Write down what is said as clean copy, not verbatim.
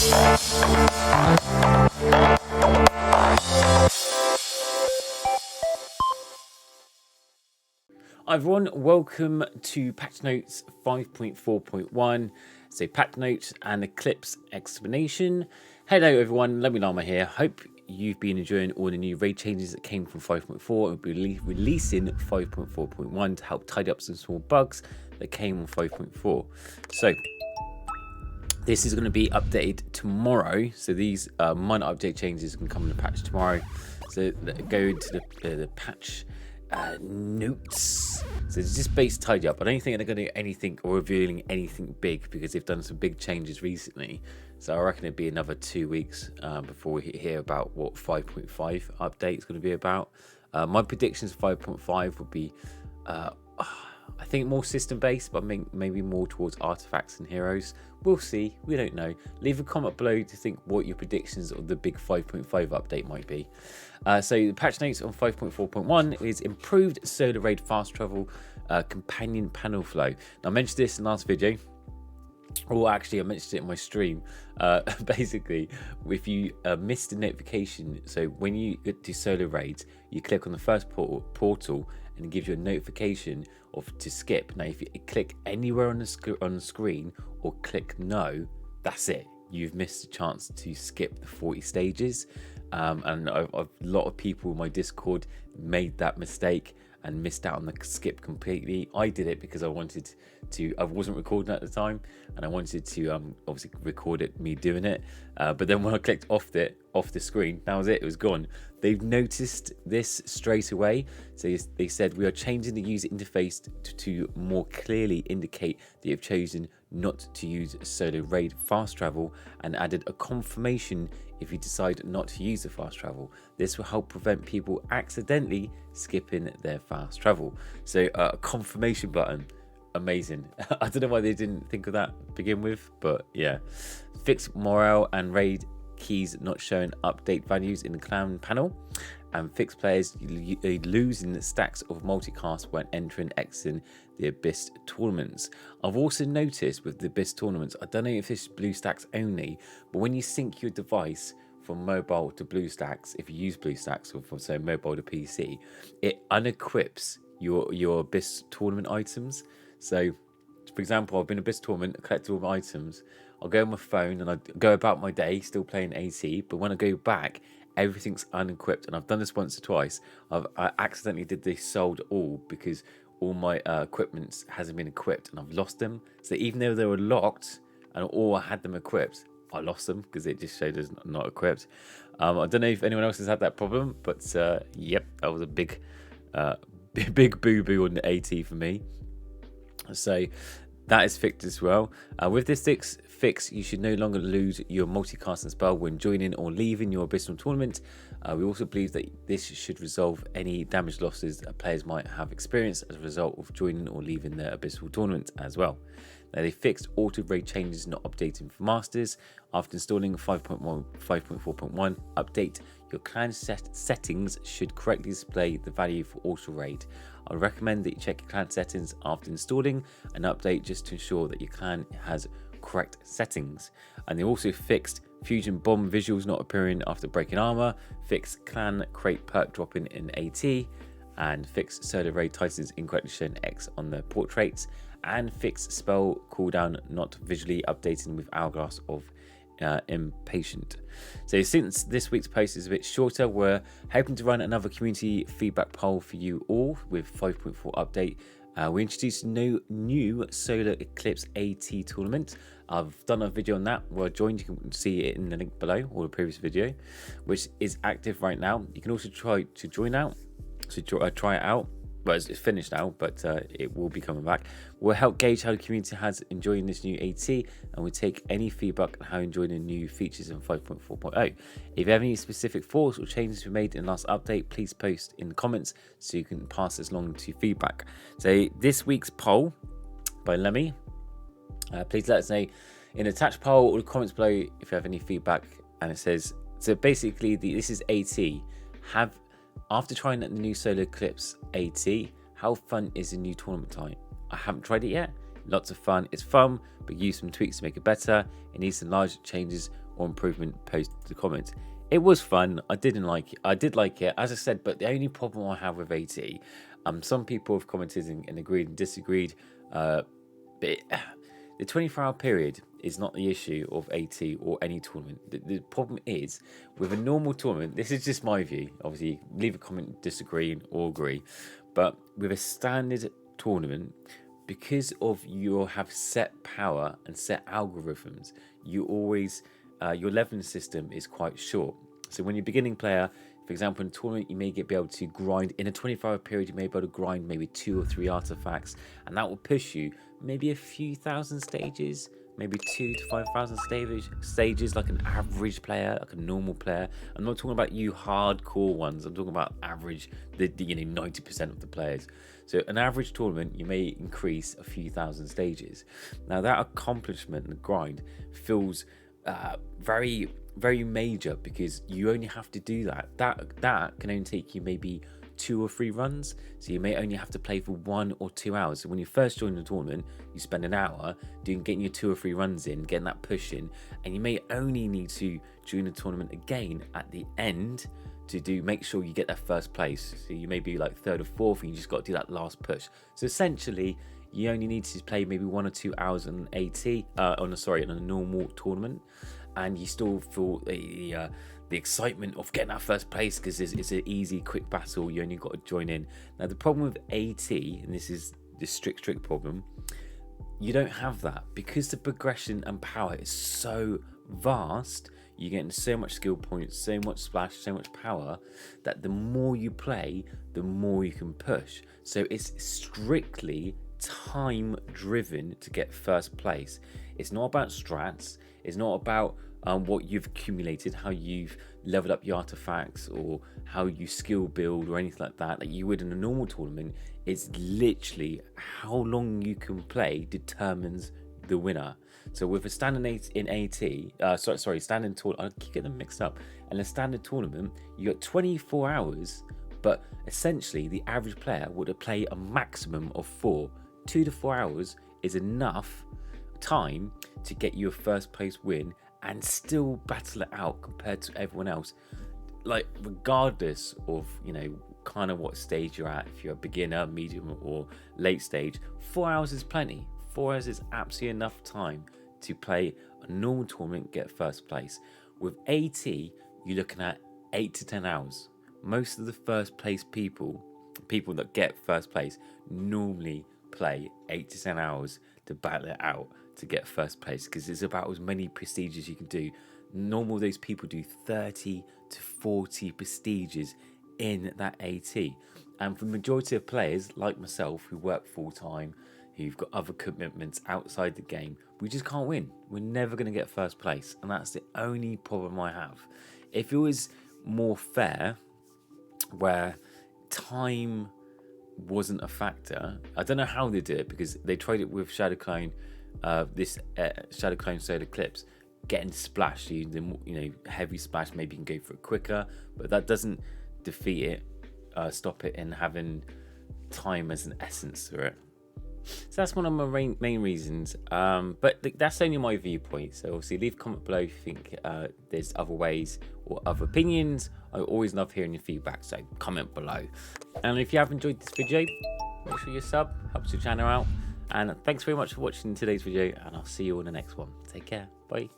Hi everyone, welcome to Patch Notes 5.4.1. So Patch Notes and Eclipse explanation. Hello everyone, Lemmy Llama here. Hope you've been enjoying all the new raid changes that came from 5.4 and we'll be releasing 5.4.1 to help tidy up some small bugs that came on 5.4. So this is going to be updated tomorrow. So these minor update changes can come in the patch tomorrow. So go into the patch notes. So it's just base tidy up. I don't think they're going to do anything or revealing anything big because they've done some big changes recently. So I reckon it'd be another 2 weeks before we hear about what 5.5 update is going to be about. My predictions for 5.5 would be I think more system based, but maybe more towards artifacts and heroes. We'll see. We don't know. Leave a comment below to think what your predictions of the big 5.5 update might be. So the patch notes on 5.4.1 is improved solo raid fast travel companion panel flow. Now I mentioned this in the last video. Or actually, I mentioned it in my stream. Basically, if you missed a notification, so when you do solo raids, you click on the first portal and it gives you a notification to skip. Now, if you click anywhere on the screen or click no, that's it. You've missed a chance to skip the 40 stages. And a lot of people in my Discord made that mistake and missed out on the skip completely. I did it because I wanted to, I wasn't recording at the time and I wanted to obviously record it, me doing it. But then when I clicked off the screen, that was it, it was gone. They've noticed this straight away. So they said, we are changing the user interface to more clearly indicate that you've chosen not to use solo raid fast travel and added a confirmation if you decide not to use the fast travel. This will help prevent people accidentally skipping their fast travel. So a confirmation button, amazing. I don't know why they didn't think of that to begin with, but yeah. Fix morale and raid keys not showing update values in the clan panel, and fix players losing stacks of multicast when entering exiting the Abyss tournaments. I've also noticed with the Abyss tournaments, I don't know if this is BlueStacks only, but when you sync your device from mobile to BlueStacks, if you use BlueStacks or from say mobile to PC, it unequips your Abyss tournament items. So for example, I've been in Abyss tournament, I collected all my items, I'll go on my phone and I go about my day still playing AT, but when I go back, everything's unequipped. And I've done this once or twice. I accidentally did this sold all because all my equipment hasn't been equipped and I've lost them. So even though they were locked and I had them equipped, I lost them because it just showed as not equipped. I don't know if anyone else has had that problem, but yep, that was a big boo-boo on the AT for me. So that is fixed as well. With this fix, you should no longer lose your multicasting spell when joining or leaving your Abyssal tournament. We also believe that this should resolve any damage losses that players might have experienced as a result of joining or leaving their Abyssal tournament as well. Now, they fixed auto raid changes not updating for masters. After installing 5.4.1 update, your clan settings should correctly display the value for auto raid. I recommend that you check your clan settings after installing an update just to ensure that your clan has correct settings. And they also fixed fusion bomb visuals not appearing after breaking armor, fixed clan crate perk dropping in AT, and fixed solo raid titans incorrectly showing X on the portraits, and fixed spell cooldown not visually updating with Hourglass of Impatient. So since this week's post is a bit shorter, we're hoping to run another community feedback poll for you all with 5.4 update. We introduced no new Solar Eclipse AT tournament. I've done a video on that where I joined. You can see it in the link below, or the previous video, which is active right now. You can also try to join out, so try it out. Well, it's finished now, but it will be coming back. We'll help gauge how the community has enjoying this new AT, and we'll take any feedback on how enjoying the new features in 5.4.0. If you have any specific thoughts or changes we made in the last update, please post in the comments so you can pass this along to feedback. So this week's poll by Lemmy, please let us know in the attached poll or the comments below if you have any feedback. And it says, so basically this is AT. After trying out the new Solar Eclipse AT, how fun is the new tournament type? I haven't tried it yet. Lots of fun. It's fun, but use some tweaks to make it better. It needs some large changes or improvement post to comments. It was fun. I did like it, as I said. But the only problem I have with AT, some people have commented and agreed and disagreed. But the 24-hour period is not the issue of AT or any tournament. The problem is with a normal tournament. This is just my view. Obviously, leave a comment, disagree or agree. But with a standard tournament, because of you have set power and set algorithms, you always your leveling system is quite short. So when you're a beginning player, for example, in a tournament, you may be able to grind in a 24-hour period. You may be able to grind maybe 2 or 3 artifacts, and that will push you maybe a few thousand stages, maybe 2 to 5,000 stages, like an average player, like a normal player. I'm not talking about you hardcore ones. I'm talking about average, the 90% of the players. So an average tournament, you may increase a few thousand stages. Now that accomplishment and grind feels very, very major, because you only have to do that. That can only take you maybe 2 or 3 runs, so you may only have to play for 1 or 2 hours. So when you first join the tournament, you spend an hour getting your 2 or 3 runs in, getting that push in, and you may only need to join the tournament again at the end to make sure you get that first place. So you may be like 3rd or 4th, and you just got to do that last push. So essentially, you only need to play maybe 1 or 2 hours on AT, on a normal tournament, and you still feel the excitement of getting that first place, because it's an easy, quick battle. You only got to join in. Now the problem with AT, and this is the strict problem, you don't have that, because the progression and power is so vast. You're getting so much skill points, so much splash, so much power, that the more you play, the more you can push. So it's strictly time driven to get first place. It's not about strats. It's not about what you've accumulated, how you've leveled up your artifacts, or how you skill build, or anything like that you would in a normal tournament. It's literally how long you can play determines the winner. So with a standard standard tournament, I keep getting them mixed up. And a standard tournament, you got 24 hours, but essentially the average player would play a maximum of 4. 2 to 4 hours is enough time to get you a first place win and still battle it out compared to everyone else. Like, regardless of, kind of what stage you're at, if you're a beginner, medium or late stage, 4 hours is plenty. 4 hours is absolutely enough time to play a normal tournament, get first place. With AT, you're looking at 8 to 10 hours. Most of the first place people that get first place normally play 8 to 10 hours to battle it out to get first place, because it's about as many prestiges you can do. Normal, those people do 30 to 40 prestiges in that AT. And for the majority of players like myself who work full time, who've got other commitments outside the game, we just can't win. We're never going to get first place, and that's the only problem I have. If it was more fair, where time wasn't a factor, I don't know how they did it, because they tried it with Shadow Clone, Shadow Clone Solar Eclipse, getting splashed. Heavy splash, maybe you can go for it quicker, but that doesn't defeat it, stop it in having time as an essence through it. So that's one of my main reasons, but that's only my viewpoint. So obviously leave a comment below if you think there's other ways or other opinions. I always love hearing your feedback, so comment below. And if you have enjoyed this video, make sure you sub, helps the channel out. And thanks very much for watching today's video, and I'll see you on the next one. Take care, bye.